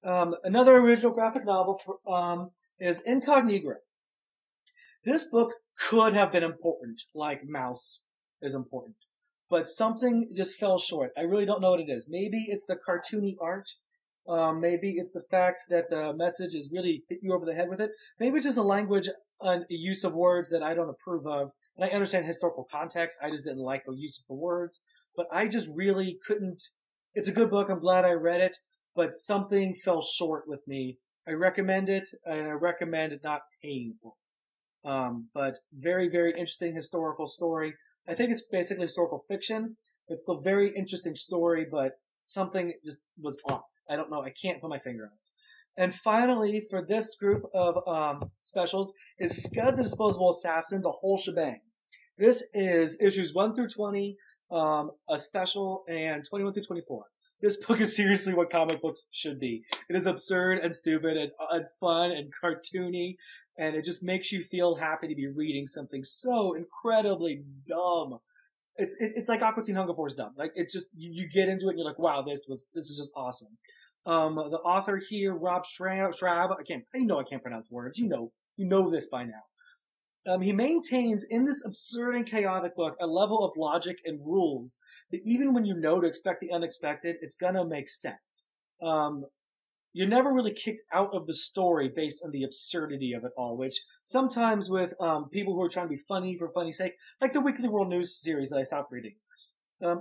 Another original graphic novel is Incognegro. This book could have been important, like Mouse is important, but something just fell short. I really don't know what it is. Maybe it's the cartoony art. Maybe it's the fact that the message is really hit you over the head with it. Maybe it's just a language and use of words that I don't approve of. And I understand historical context. I just didn't like the use of the words. But I just really couldn't. It's a good book. I'm glad I read it. But something fell short with me. I recommend it, and I recommend it not paying for it. But very, very interesting historical story. I think it's basically historical fiction. It's still a very interesting story, but something just was off. I don't know. I can't put my finger on it. And finally, for this group of specials, is Scud the Disposable Assassin, the Whole Shebang. This is issues 1 through 20, a special, and 21 through 24. This book is seriously what comic books should be. It is absurd and stupid and fun and cartoony, and it just makes you feel happy to be reading something so incredibly dumb. It's like Aqua Teen Hunger Force dumb. Like, it's just, you get into it and you're like, wow, this is just awesome. The author here, Rob Schrab, I can't pronounce words. You know this by now. He maintains in this absurd and chaotic book a level of logic and rules that even when you know to expect the unexpected, it's gonna make sense. You're never really kicked out of the story based on the absurdity of it all, which sometimes with people who are trying to be funny for funny's sake, like the Weekly World News series that I stopped reading.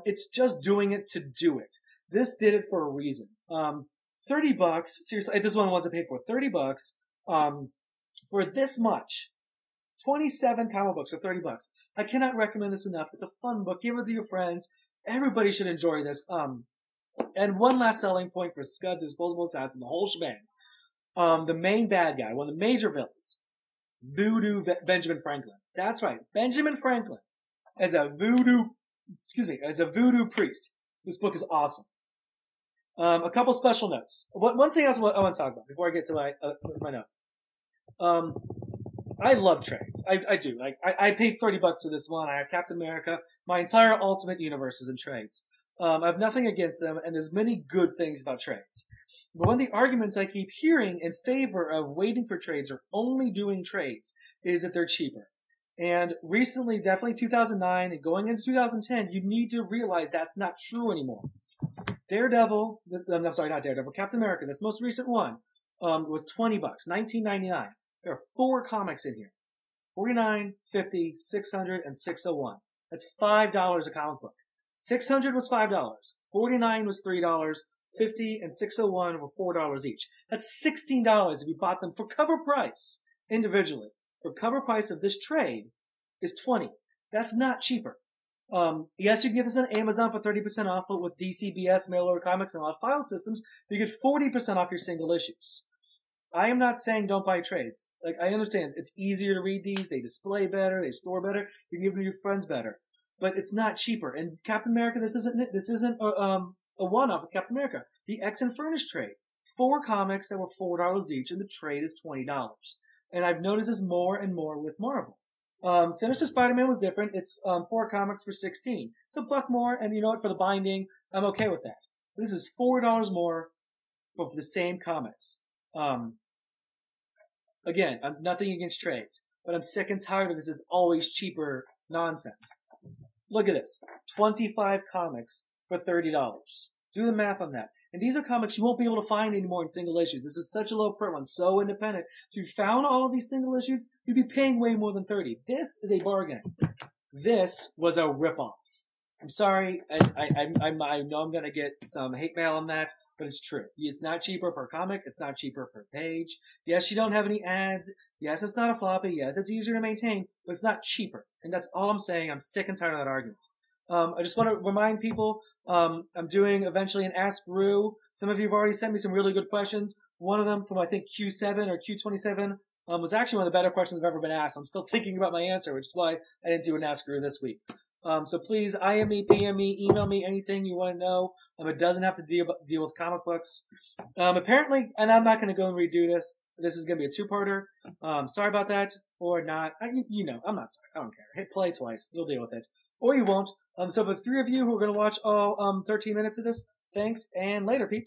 It's just doing it to do it. This did it for a reason. $30, seriously, this is one I want to pay for. $30 for this much. 27 comic books for $30. I cannot recommend this enough. It's a fun book. Give it to your friends. Everybody should enjoy this. And one last selling point for Scud, the Disposable Assassin, the Whole Shebang. The main bad guy, one of the major villains, Voodoo Benjamin Franklin. That's right, Benjamin Franklin as a voodoo priest. This book is awesome. A couple special notes. One thing else I want to talk about before I get to my note. I love trades. I do. Like, I paid $30 for this one. I have Captain America. My entire Ultimate Universe is in trades. I have nothing against them, and there's many good things about trades. But one of the arguments I keep hearing in favor of waiting for trades or only doing trades is that they're cheaper. And recently, definitely 2009 and going into 2010, you need to realize that's not true anymore. Captain America, this most recent one, was $20, $19.99. There are 4 comics in here. $49, $50, $600, and $601. That's $5 a comic book. $600 was $5. $49 was $3. $50 and $601 were $4 each. That's $16 if you bought them for cover price individually. For cover price of this trade is $20. That's not cheaper. Yes, you can get this on Amazon for 30% off, but with DCBS, mail order comics, and a lot of file systems, you get 40% off your single issues. I am not saying don't buy trades. Like, I understand it's easier to read these, they display better, they store better, you can give them to your friends better. But it's not cheaper. And Captain America, this isn't a one-off with Captain America. The X and Furnish trade. 4 comics that were $4 each, and the trade is $20. And I've noticed this more and more with Marvel. Sinister Spider-Man was different. It's 4 comics for $16. It's $1 more, and you know what? For the binding, I'm okay with that. This is $4 more for the same comics. Again, I'm nothing against trades, but I'm sick and tired of this. It's always cheaper nonsense. Look at this. 25 comics for $30. Do the math on that. And these are comics you won't be able to find anymore in single issues. This is such a low print one, so independent. If you found all of these single issues, you'd be paying way more than $30. This is a bargain. This was a ripoff. I'm sorry. I know I'm going to get some hate mail on that, but it's true. It's not cheaper per comic. It's not cheaper per page. Yes, you don't have any ads. Yes, it's not a floppy. Yes, it's easier to maintain, but it's not cheaper. And that's all I'm saying. I'm sick and tired of that argument. I just want to remind people, I'm doing eventually an Ask Ru. Some of you have already sent me some really good questions. One of them from, I think, Q7 or Q27 was actually one of the better questions I've ever been asked. I'm still thinking about my answer, which is why I didn't do an Ask Ru this week. So please, IM me, PM me, email me anything you want to know. It doesn't have to deal with comic books. Apparently, and I'm not going to go and redo this. This is going to be a 2-parter. Sorry about that, or not. You know, I'm not sorry. I don't care. Hit play twice. You'll deal with it. Or you won't. So for the 3 of you who are going to watch all 13 minutes of this, thanks, and later, peeps.